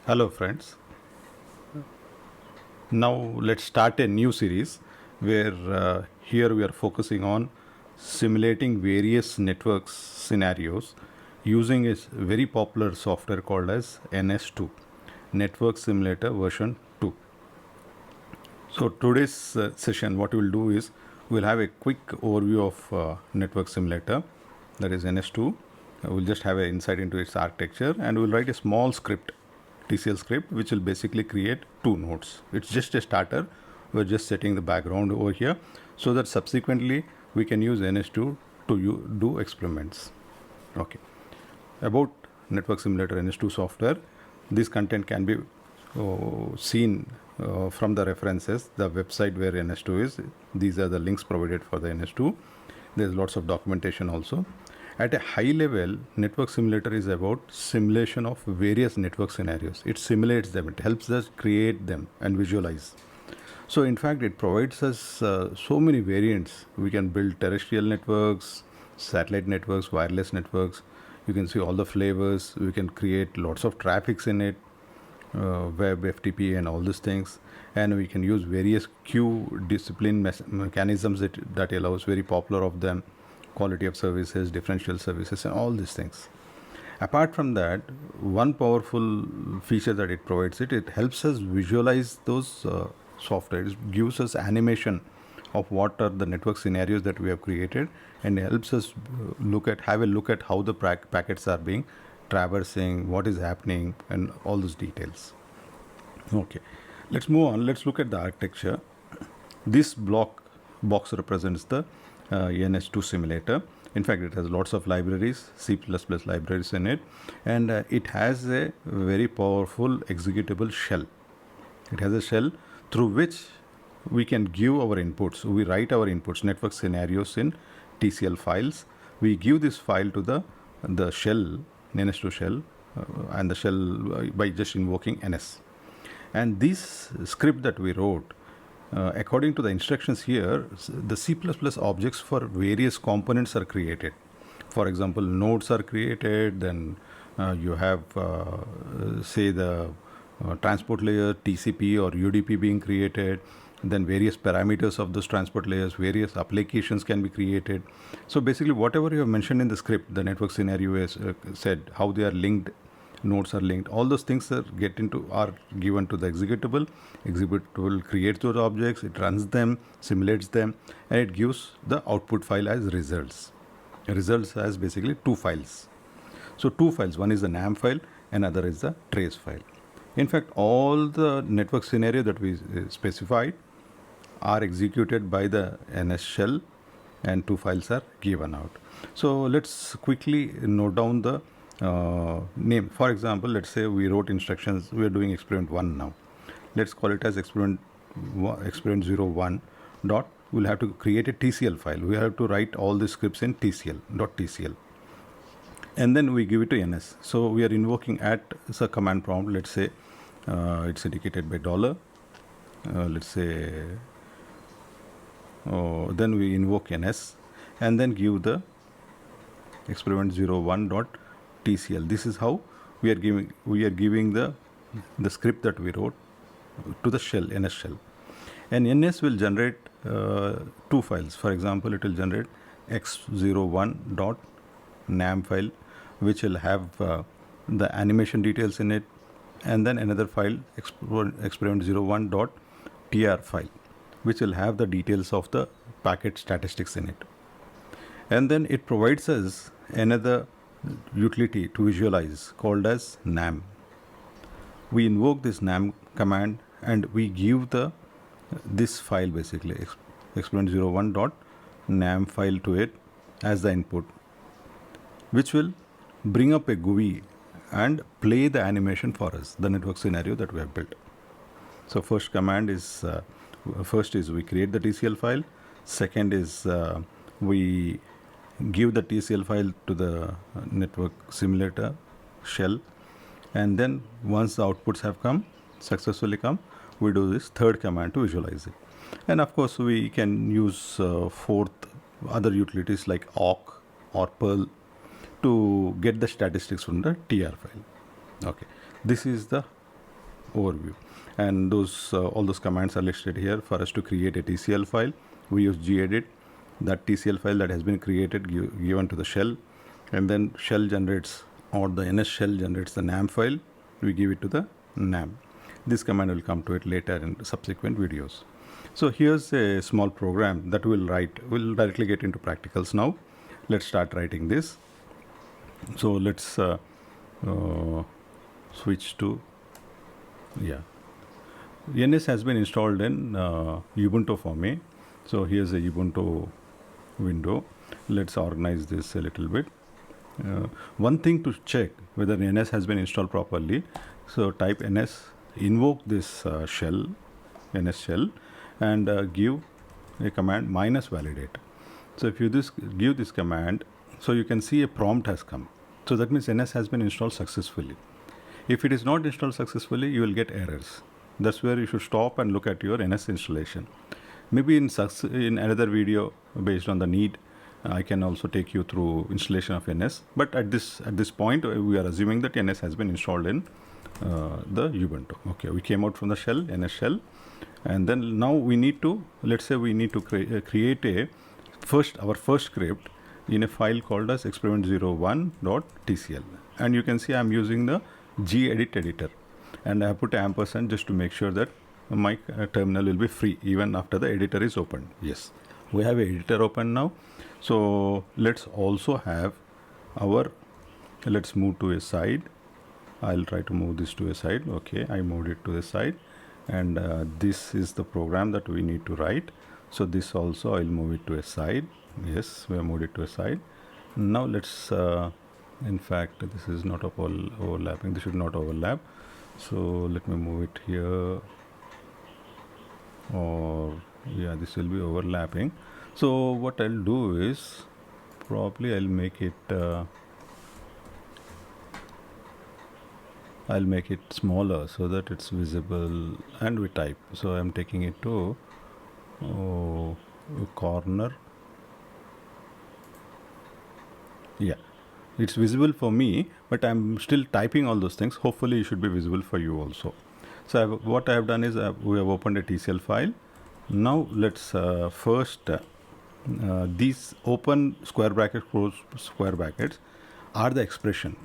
Hello, friends. Now let's start a new series where here we are focusing on simulating various networks scenarios using a very popular software called as NS2, Network Simulator version 2. So today's session, what we'll do is we'll have a quick overview of Network Simulator, that is NS2. We'll just have an insight into its architecture, and we'll write a small script, TCL script, which will basically create two nodes. It's just a starter. We're just setting the background over here so that subsequently we can use NS2 to do experiments. Okay. About Network Simulator NS2 software, this content can be seen from the references, the website where NS2 is. These are the links provided for the NS2. There's lots of documentation also. At a high level, Network Simulator is about simulation of various network scenarios. It simulates them, it helps us create them and visualize. So in fact, it provides us so many variants. We can build terrestrial networks, satellite networks, wireless networks. You can see all the flavors. We can create lots of traffics in it, web, FTP, and all these things. And we can use various queue discipline mechanisms that allows very popular of them, quality of services, differential services, and all these things. Apart from that, one powerful feature that it provides, it helps us visualize those software. It gives us animation of what are the network scenarios that we have created, and helps us have a look at how the packets are being traversing, what is happening, and all those details. Okay, let's move on. Let's look at the architecture. This box represents the NS2 simulator. In fact, it has lots of libraries, C++ libraries in it, and it has a very powerful executable shell. It has a shell through which we can give our inputs. We write our inputs, network scenarios in TCL files. We give this file to the shell, NS2 shell, and the shell by just invoking NS. And this script that we wrote, according to the instructions here, the C++ objects for various components are created. For example, nodes are created, then you have, say, the transport layer, TCP or UDP being created, then various parameters of those transport layers, various applications can be created. So basically, whatever you have mentioned in the script, the network scenario is said, how they are linked, nodes are linked, all those things are given to the executable. Executable creates those objects, it runs them, simulates them, and it gives the output file as results. Results as basically two files. So two files, one is the NAM file, another is the trace file. In fact, all the network scenario that we specified are executed by the NS shell, and two files are given out. So let's quickly note down the name. For example, let's say we wrote instructions. We are doing experiment 1 now. Let's call it as experiment 01 dot. We'll have to create a TCL file. We have to write all the scripts in TCL, and then we give it to NS. So we are invoking at a command prompt. Let's say it's indicated by $. Let's say then we invoke NS, and then give the experiment 01 dot TCL. This is how we are giving the script that we wrote to the shell, NS shell. And NS will generate two files. For example, it will generate x01 dot NAM file, which will have the animation details in it, and then another file, experiment 01 dot TR file, which will have the details of the packet statistics in it. And then it provides us another utility to visualize called as NAM. We invoke this NAM command, and we give this file, basically experiment 01 dot NAM file, to it as the input, which will bring up a GUI and play the animation for us, the network scenario that we have built. So first is we create the TCL file. Second is we give the TCL file to the network simulator shell, and then once the outputs have successfully come, we do this third command to visualize it. And of course, we can use fourth other utilities like awk or Perl to get the statistics from the TR file. Okay, this is the overview. And those all those commands are listed here. For us to create a TCL file, we use gedit. That TCL file that has been created given to the shell, and then shell generates, or the NS shell generates the NAM file. We give it to the NAM. This command will come to it later in subsequent videos. So here's a small program that we'll write. We'll directly get into practicals now. Let's start writing this. So let's switch to, NS has been installed in Ubuntu for me. So here's a Ubuntu window. Let's organize this a little bit. One thing to check whether NS has been installed properly. So type NS, invoke this shell, NS shell, and give a command -validate. So if you give this command, so you can see a prompt has come. So that means NS has been installed successfully. If it is not installed successfully, you will get errors. That's where you should stop and look at your NS installation. Maybe in another video, based on the need, I can also take you through installation of NS. But at this point, we are assuming that NS has been installed in the Ubuntu. Okay, we came out from the shell, NS shell, and then now we need to, let's say we need to create our first script in a file called as experiment01.tcl. And you can see I'm using the gedit editor, and I have put ampersand just to make sure that my terminal will be free even after the editor is opened. Yes, we have an editor open now. So let's also have let's move to a side. I'll try to move this to a side. Okay, I moved it to the side, and this is the program that we need to write. So this also I'll move it to a side. Yes, we have moved it to a side. Now let's in fact, this is not overlapping. This should not overlap. So let me move it here, or this will be overlapping. So what I'll do is probably I'll make it smaller so that it's visible, and we type. So I'm taking it to a corner. Yeah, it's visible for me, but I'm still typing all those things. Hopefully it should be visible for you also. So what I have done is we have opened a TCL file. Now let's first these open square brackets, close square brackets are the expression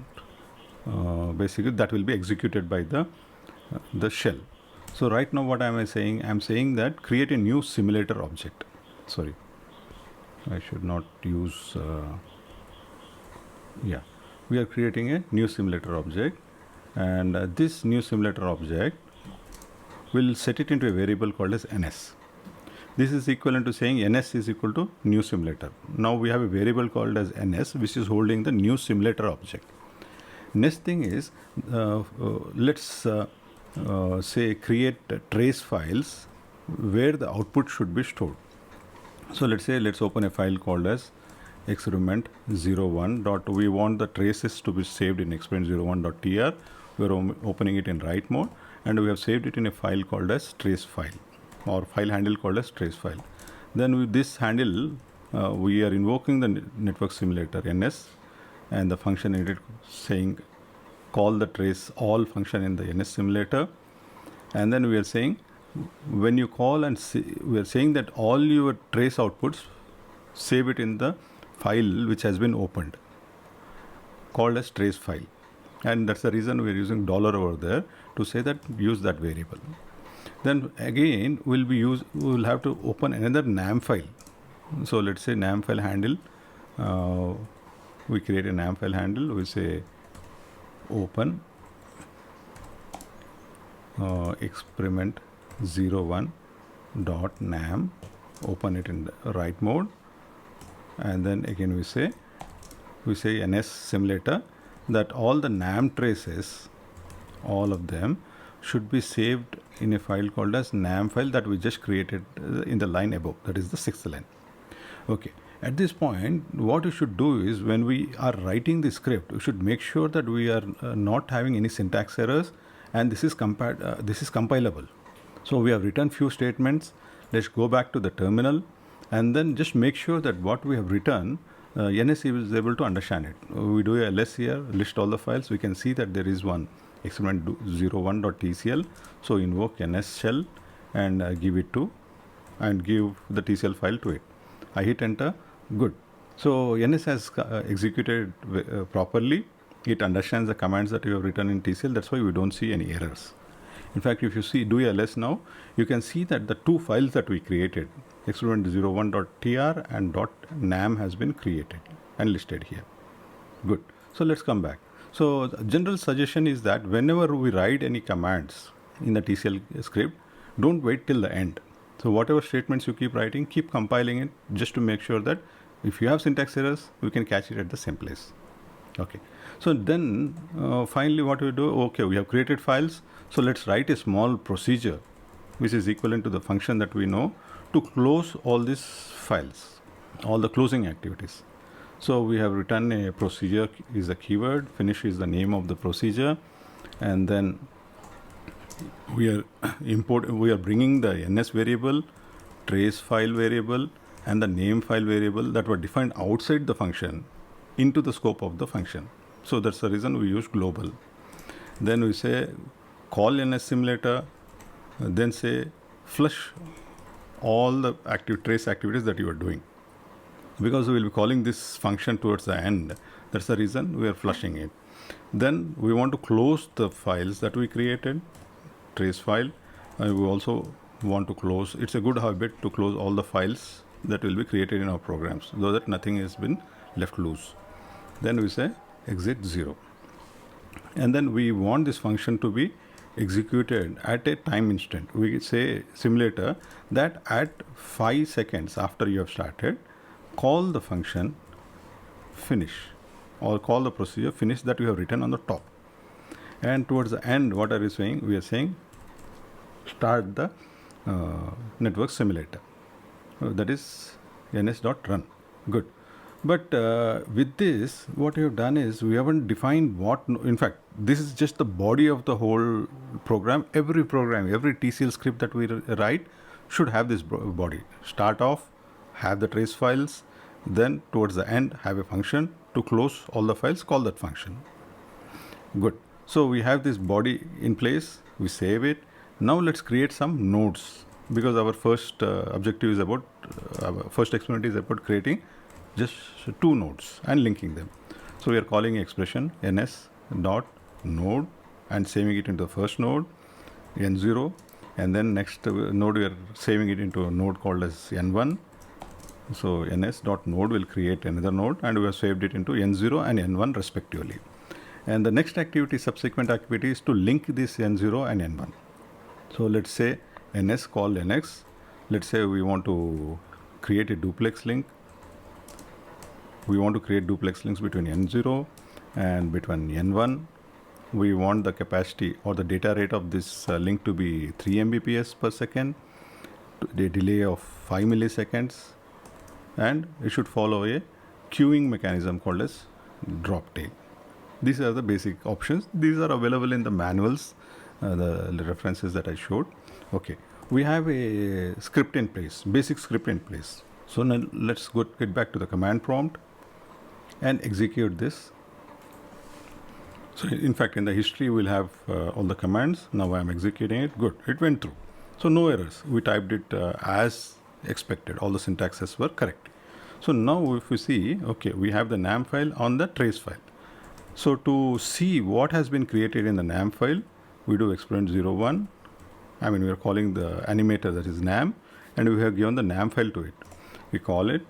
basically that will be executed by the shell. So right now what am I saying? I'm saying that create a new simulator object. Sorry, I should not use we are creating a new simulator object, and this new simulator object will set it into a variable called as NS. This is equivalent to saying NS is equal to new simulator. Now we have a variable called as NS, which is holding the new simulator object. Next thing is let's say create trace files where the output should be stored. So let's open a file called as experiment01. We want the traces to be saved in experiment01.tr. We're opening it in write mode, and we have saved it in a file called as trace file, or file handle called as trace file. Then with this handle, we are invoking the network simulator NS, and the function in it saying call the trace all function in the NS simulator. And then we are saying when you call and we are saying that all your trace outputs save it in the file which has been opened, called as trace file. And that's the reason we're using $ over there to say that use that variable. Then again we'll have to open another NAM file. So let's say NAM file handle. We create a NAM file handle. We say open experiment01.nam. Open it in the write mode, and then again we say NS simulator, that all the NAM traces, all of them should be saved in a file called as NAM file that we just created in the line above, that is the 6th line. Okay, at this point what you should do is when we are writing the script, we should make sure that we are not having any syntax errors, and this is compilable. So we have written few statements. Let's go back to the terminal and then just make sure that what we have written, NS is able to understand it. We do a ls here, list all the files. We can see that there is one experiment01.tcl. So invoke ns shell and give it to, and give the TCL file to it. I hit enter. Good. So NS has executed properly. It understands the commands that you have written in TCL. That's why we don't see any errors. In fact, if you see do ls now, you can see that the two files that we created, experiment01.tr and .nam, has been created and listed here. Good. So let's come back. So the general suggestion is that whenever we write any commands in the TCL script, don't wait till the end. So whatever statements you keep writing, keep compiling it, just to make sure that if you have syntax errors, we can catch it at the same place. Okay. So then finally what we do, okay, we have created files. So let's write a small procedure which is equivalent to the function that we know to close all these files, all the closing activities. So we have written a procedure is the keyword, finish is the name of the procedure, and then we are bringing the ns variable, trace file variable, and the name file variable that were defined outside the function into the scope of the function. So that's the reason we use global. Then we say call ns simulator, then say flush all the trace activities that you are doing. Because we will be calling this function towards the end, that's the reason we are flushing it. Then we want to close the files that we created, trace file. We also want to close, it's a good habit to close all the files that will be created in our programs, so that nothing has been left loose. Then we say exit 0. And then we want this function to be executed at a time instant. We say simulator that at 5 seconds after you have started, call the function finish, or call the procedure finish that you have written on the top. And towards the end, what are we saying? We are saying start the network simulator. That is ns.run. Good. But with this, what we have done is we haven't defined what, in fact, this is just the body of the whole program. Every program, every TCL script that we write should have this body. Start off, have the trace files, then towards the end, have a function to close all the files, call that function. Good. So we have this body in place, we save it. Now let's create some nodes, because our first objective is about, our first experiment is about creating just two nodes and linking them. So we are calling expression ns.node and saving it into the first node, n0, and then next node we are saving it into a node called as n1. So ns.node will create another node, and we have saved it into n0 and n1 respectively. And the next activity, subsequent activity, is to link this n0 and n1. So let's say ns call nx. Let's say we want to create a duplex link. We want to create duplex links between n0 and between n1. We want the capacity or the data rate of this link to be 3 Mbps per second, the delay of 5 milliseconds, and it should follow a queuing mechanism called as drop tail. These are the basic options. These are available in the manuals, the references that I showed. Okay, we have a script in place, basic script in place. So now let's get back to the command prompt and execute this. So in fact, in the history, we'll have all the commands. Now I'm executing it. Good, it went through. So no errors. We typed it as expected. All the syntaxes were correct. So now if we see, okay, we have the NAM file on the trace file. So to see what has been created in the NAM file, we do experiment01. I mean, we are calling the animator, that is NAM, and we have given the NAM file to it. We call it.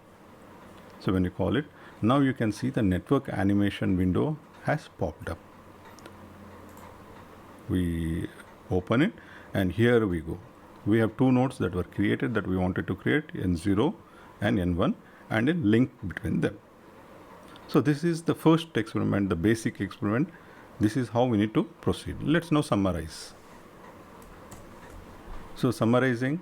So when you call it, now you can see the network animation window has popped up. We open it, and here we go. We have two nodes that were created that we wanted to create, N0 and N1, and a link between them. So this is the first experiment, the basic experiment. This is how we need to proceed. Let's now summarize. So summarizing.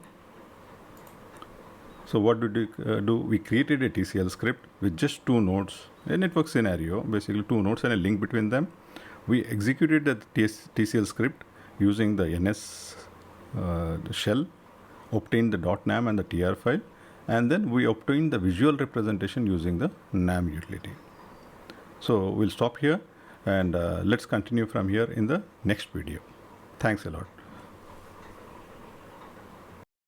So what did we do? We created a TCL script with just two nodes, a network scenario, basically two nodes and a link between them. We executed the TCL script using the NS shell, obtained the .nam and the TR file, and then we obtained the visual representation using the NAM utility. So we'll stop here. and let's continue from here in the next video. Thanks a lot.